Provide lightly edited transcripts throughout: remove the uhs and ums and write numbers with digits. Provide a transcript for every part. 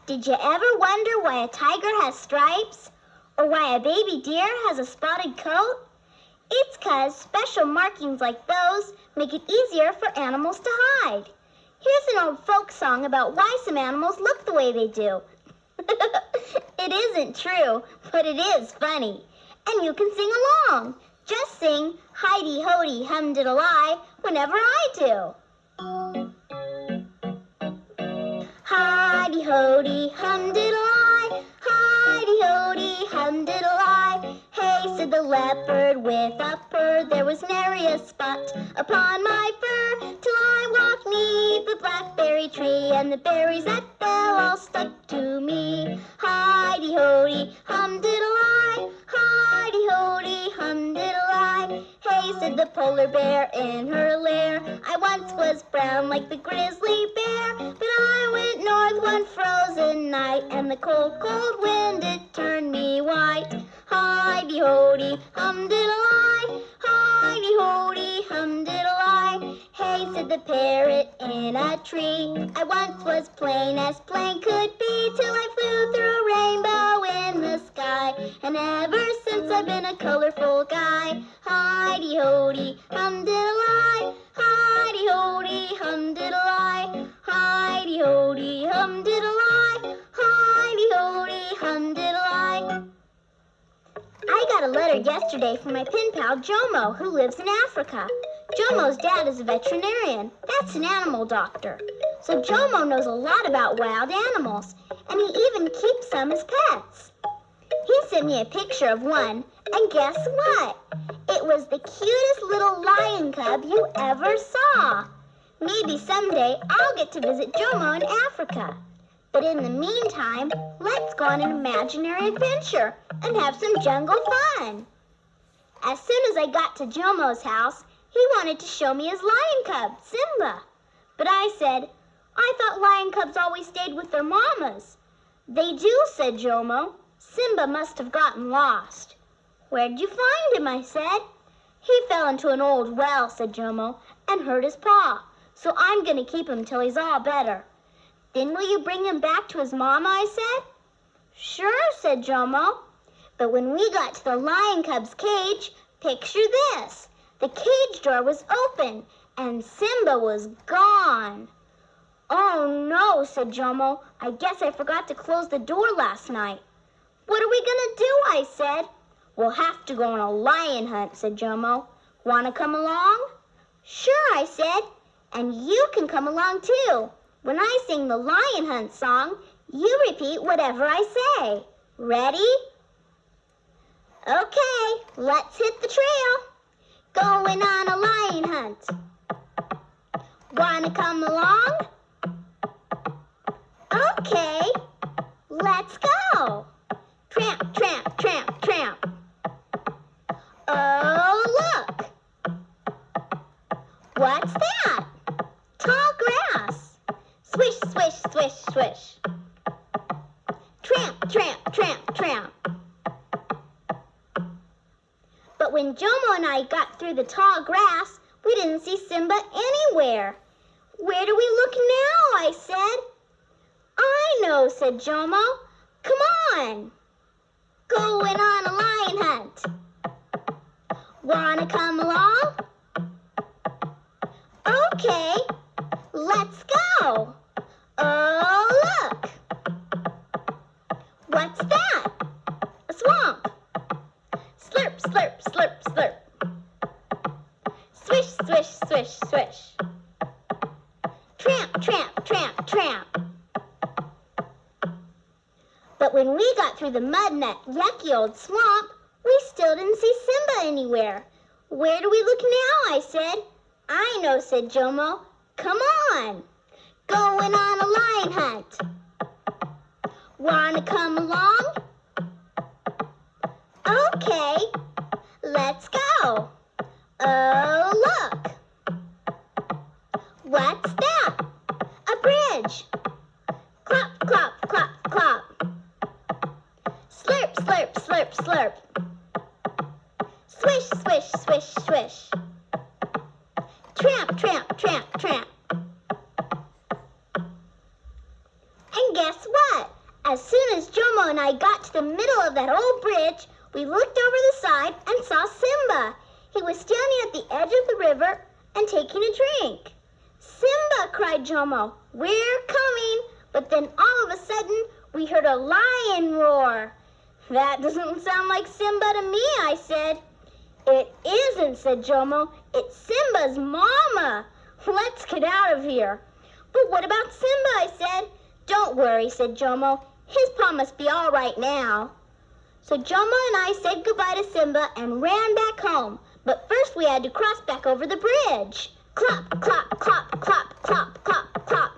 Did you ever wonder why a tiger has stripes? Or why a baby deer has a spotted coat? It's 'cause special markings like those make it easier for animals to hide. Here's an old folk song about why some animals look the way they do. It isn't true, but it is funny. And you can sing along. Just sing Heidi-ho-dee hum-diddle-I whenever I do. Heidi-ho-dee hum-diddle-I, Heidi-ho-dee hum-diddle-I. Hey, said the leopard with a purr, there was nary a spot upon my fur, till I walked 'neath the blackberry tree, and the berries that fell all stuck to me. Heidi-ho-dee hum-diddle-I, Heidi-ho-dee hum-diddle-I. Hey, said the polar bear in her lair, I once was brown like the grizzly bear, but I went north one frozen night, and the cold, cold wind, it turned me white. Heidi-ho-dee hum-diddle-I, Heidi-ho-dee hum-diddle-I. Hey, said the parrot in a tree, I once was plain as plain could be, till I flew through a rainbow in the sky, and ever since I've been a colorful guy. Heidi-ho-dee hum-diddle-I, Heidi-ho-dee hum-diddle-I, Heidi-ho-dee hum-diddle-I, Heidi-ho-dee hum-diddle-I. I got a letter yesterday from my pen pal Jomo, who lives in Africa. Jomo's dad is a veterinarian. That's an animal doctor. So Jomo knows a lot about wild animals, and he even keeps some as pets. He sent me a picture of one, and guess what? It was the cutest little lion cub you ever saw. Maybe someday I'll get to visit Jomo in Africa. But in the meantime, let's go on an imaginary adventure and have some jungle fun. As soon as I got to Jomo's house, he wanted to show me his lion cub, Simba. But I said, I thought lion cubs always stayed with their mamas. They do, said Jomo. Simba must have gotten lost. Where'd you find him, I said. He fell into an old well, said Jomo, and hurt his paw. So I'm going to keep him till he's all better. Then will you bring him back to his mama, I said. Sure, said Jomo. But when we got to the lion cub's cage, picture this. The cage door was open, and Simba was gone. Oh, no, said Jomo. I guess I forgot to close the door last night. What are we going to do, I said. We'll have to go on a lion hunt, said Jomo. Want to come along? Sure, I said. And you can come along, too. When I sing the lion hunt song, you repeat whatever I say. Ready? Okay, let's hit the trail. Going on a lion hunt. Wanna come along? Okay, let's go. Tramp, tramp, tramp, tramp. Oh, look. What's that? Tall grass. Swish, swish, swish, swish. Tramp, tramp, tramp, tramp. But when Jomo and I got through the tall grass, we didn't see Simba anywhere. Where do we look now, I said. I know, said Jomo. Come on. Going on a lion hunt. Wanna come along? Okay, let's go. Oh, look. What's that? A swamp. Slurp, slurp, slurp, slurp. Swish, swish, swish, swish. Tramp, tramp, tramp, tramp. But when we got through the mud in that yucky old swamp, we still didn't see Simba anywhere. Where do we look now, I said. I know, said Jomo. Come on. Going on a lion hunt. Wanna come along? Okay, let's go. Oh, look. What's that? A bridge. Clop, clop, clop, clop. Slurp, slurp, slurp, slurp. Swish, swish, swish, swish. Tramp, tramp, tramp, tramp. And guess what? As soon as Jomo and I got to the middle of that old bridge, we looked over the side and saw Simba. He was standing at the edge of the river and taking a drink. "Simba!" cried Jomo. "We're coming!" But then all of a sudden, we heard a lion roar. "That doesn't sound like Simba to me," I said. "It isn't," said Jomo. "It's Simba's mama. Let's get out of here." "But what about Simba?" I said. "Don't worry," said Jomo. "His paw must be all right now." So Jomo and I said goodbye to Simba and ran back home. But first we had to cross back over the bridge. Clop, clop, clop, clop, clop, clop, clop.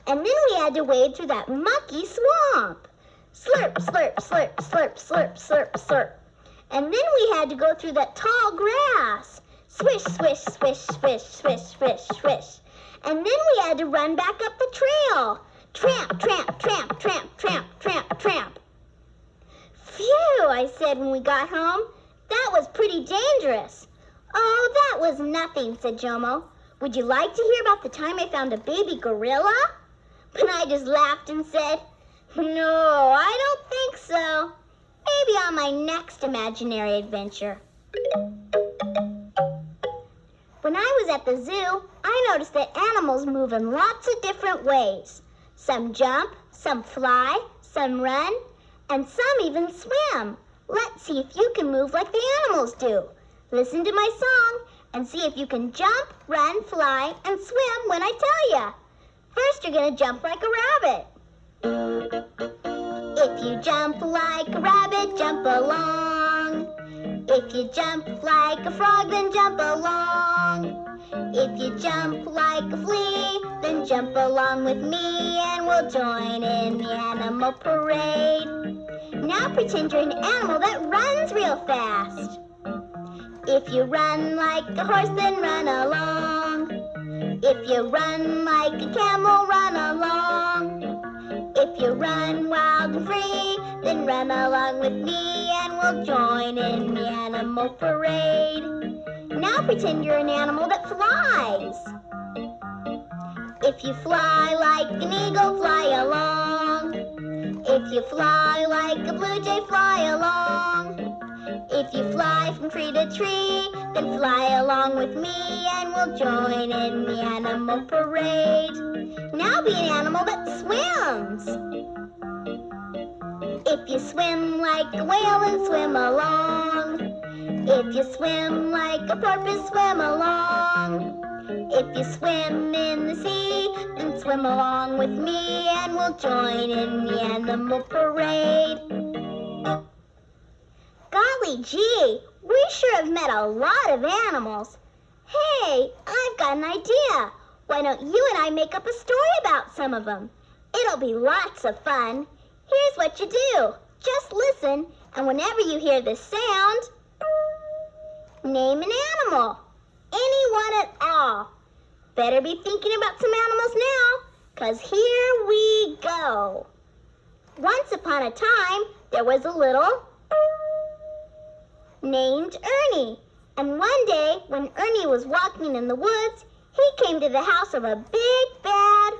And then we had to wade through that mucky swamp. Slurp, slurp, slurp, slurp, slurp, slurp, slurp. And then we had to go through that tall grass. Swish, swish, swish, swish, swish, swish, swish. And then we had to run back up the trail. Tramp, tramp, tramp, tramp, tramp, tramp, tramp. "Phew," I said when we got home. "That was pretty dangerous." "Oh, that was nothing," said Jomo. "Would you like to hear about the time I found a baby gorilla?" But I just laughed and said, "No, I don't think so. Maybe on my next imaginary adventure." When I was at the zoo, I noticed that animals move in lots of different ways. Some jump, some fly, some run, and some even swim. Let's see if you can move like the animals do. Listen to my song and see if you can jump, run, fly, and swim when I tell you. First, you're going to jump like a rabbit. If you jump like a rabbit, jump along. If you jump like a frog, then jump along. If you jump like a flea, then jump along with me and we'll join in the animal parade. Now pretend you're an animal that runs real fast. If you run like a horse, then run along. If you run like a camel, run along. If you run wild and free, then run along with me and we'll join in the animal parade. Now pretend you're an animal that flies. If you fly like an eagle, fly along. If you fly like a blue jay, fly along. If you fly from tree to tree, then fly along with me and we'll join in the animal parade. Now be an animal that swims. If you swim like a whale, then swim along. If you swim like a porpoise, swim along. If you swim in the sea, then swim along with me and we'll join in the animal parade. Golly gee, we sure have met a lot of animals. Hey, I've got an idea. Why don't you and I make up a story about some of them? It'll be lots of fun. Here's what you do. Just listen, and whenever you hear this sound, name an animal. Any one at all. Better be thinking about some animals now, 'cause here we go. Once upon a time, there was a little named Ernie. And one day, when Ernie was walking in the woods, he came to the house of a big bad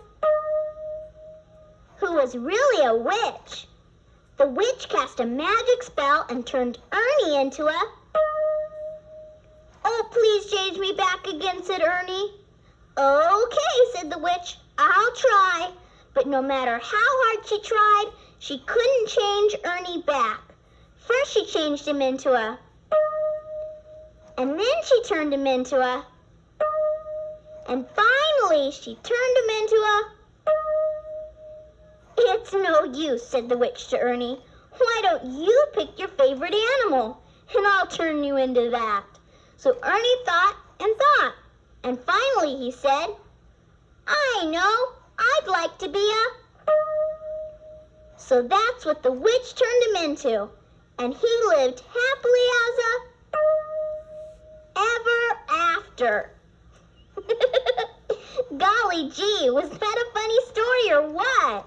who was really a witch. The witch cast a magic spell and turned Ernie into a... "Oh, please change me back again," said Ernie. "Okay," said the witch, "I'll try." But no matter how hard she tried, she couldn't change Ernie back. First she changed him into a... And then she turned him into a... And finally she turned him into a... "It's no use," said the witch to Ernie. "Why don't you pick your favorite animal, and I'll turn you into that." So Ernie thought and thought, and finally he said, "I know, I'd like to be a..." So that's what the witch turned him into, and he lived happily as a... ever after. Golly gee, was that a funny story or what?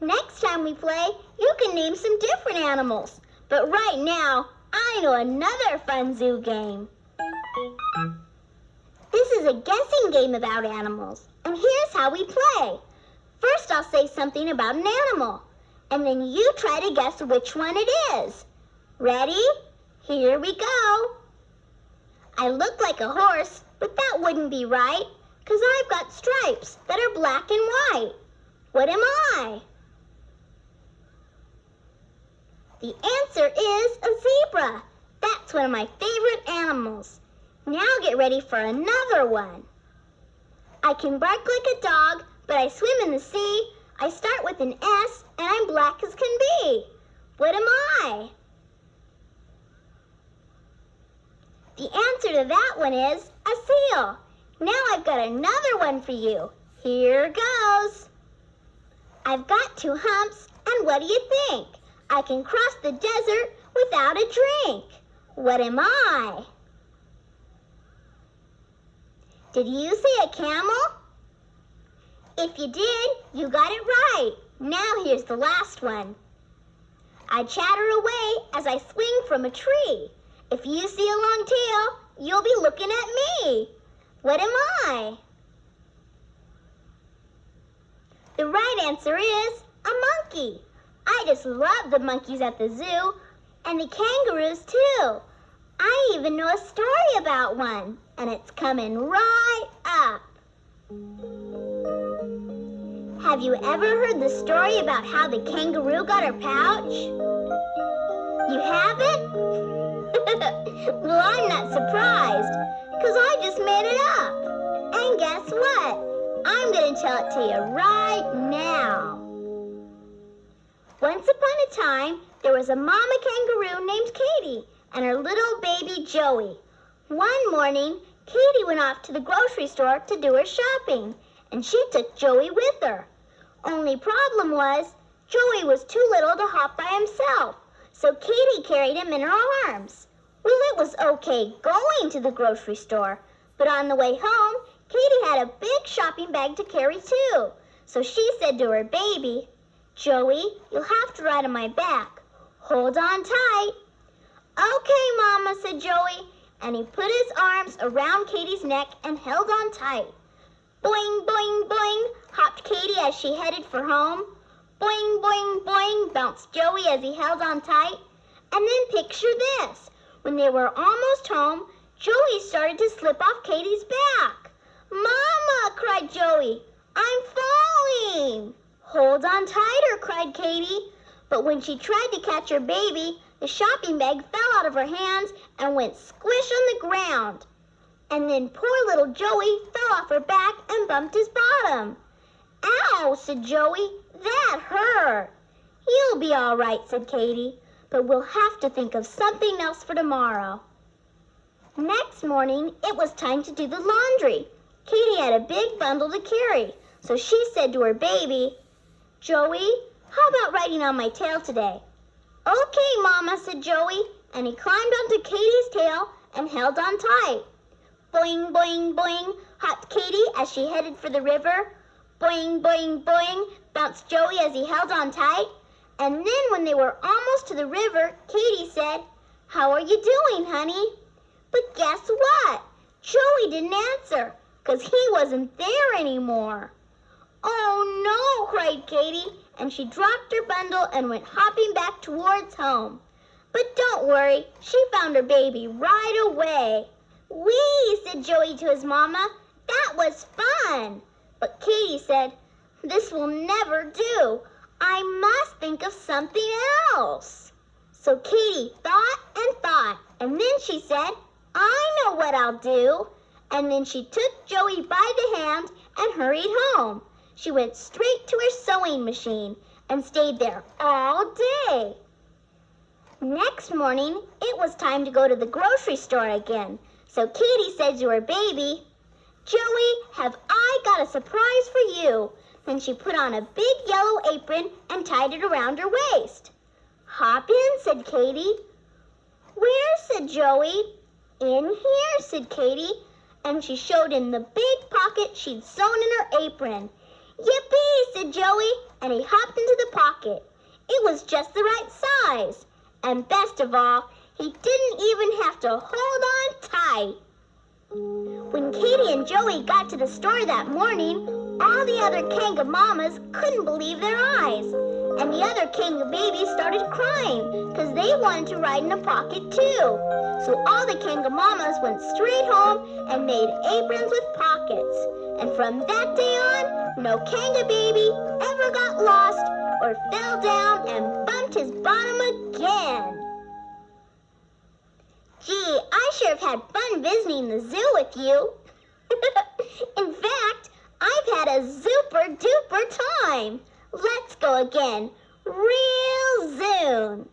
Next time we play, you can name some different animals. But right now, I know another fun zoo game. This is a guessing game about animals, and here's how we play. First, I'll say something about an animal, and then you try to guess which one it is. Ready? Here we go. I look like a horse, but that wouldn't be right, because I've got stripes that are black and white. What am I? The answer is a zebra. That's one of my favorite animals. Now get ready for another one. I can bark like a dog, but I swim in the sea. I start with an S, and I'm black as can be. What am I? The answer to that one is a seal. Now I've got another one for you. Here goes. I've got 2 humps, and what do you think? I can cross the desert without a drink. What am I? Did you say a camel? If you did, you got it right. Now here's the last one. I chatter away as I swing from a tree. If you see a long tail, you'll be looking at me. What am I? The right answer is a monkey. I just love the monkeys at the zoo, and the kangaroos too. I even know a story about one, and it's coming right up. Have you ever heard the story about how the kangaroo got her pouch? You haven't? Well, I'm not surprised, because I just made it up. And guess what? I'm going to tell it to you right now. Once upon a time, there was a mama kangaroo named Katie and her little baby Joey. One morning, Katie went off to the grocery store to do her shopping, and she took Joey with her. Only problem was, Joey was too little to hop by himself, so Katie carried him in her arms. Well, it was okay going to the grocery store, but on the way home, Katie had a big shopping bag to carry too. So she said to her baby, "Joey, you'll have to ride on my back. Hold on tight." "Okay, Mama," said Joey, and he put his arms around Katie's neck and held on tight. Boing, boing, boing, hopped Katie as she headed for home. Boing, boing, boing, bounced Joey as he held on tight. And then picture this. When they were almost home, Joey started to slip off Katie's back. "Mama," cried Joey, "I'm falling." "Hold on tighter," cried Katie. But when she tried to catch her baby, the shopping bag fell out of her hands and went squish on the ground. And then poor little Joey fell off her back and bumped his bottom. "Ow," said Joey, "that hurt." "You'll be all right," said Katie, "but we'll have to think of something else for tomorrow." Next morning, it was time to do the laundry. Katie had a big bundle to carry, so she said to her baby, "Joey, how about riding on my tail today?" "Okay, Mama," said Joey, and he climbed onto Katie's tail and held on tight. Boing, boing, boing, hopped Katie as she headed for the river. Boing, boing, boing, bounced Joey as he held on tight. And then when they were almost to the river, Katie said, "How are you doing, honey?" But guess what? Joey didn't answer, because he wasn't there anymore. "Oh no," cried Katie, and she dropped her bundle and went hopping back towards home. But don't worry, she found her baby right away. "Wee," said Joey to his mama, "that was fun." But Katie said, "This will never do. I must think of something else." So Katie thought, and then she said, "I know what I'll do." And then she took Joey by the hand and hurried home. She went straight to her sewing machine and stayed there all day. Next morning, it was time to go to the grocery store again. So Katie said to her baby, "Joey, have I got a surprise for you." Then she put on a big yellow apron and tied it around her waist. "Hop in," said Katie. "Where?" said Joey. "In here," said Katie, and she showed in the big pocket she'd sewn in her apron. "Yippee," said Joey, and he hopped into the pocket. It was just the right size. And best of all, he didn't even have to hold on tight. When Katie and Joey got to the store that morning, All the other kanga mamas couldn't believe their eyes. And the other kanga babies started crying because they wanted to ride in a pocket too. So all the kanga mamas went straight home and made aprons with pockets. And from that day on, no kanga baby ever got lost or fell down and bumped his bottom again. Gee, I sure have had fun visiting the zoo with you. In fact, I've had a super duper time. Let's go again, real soon.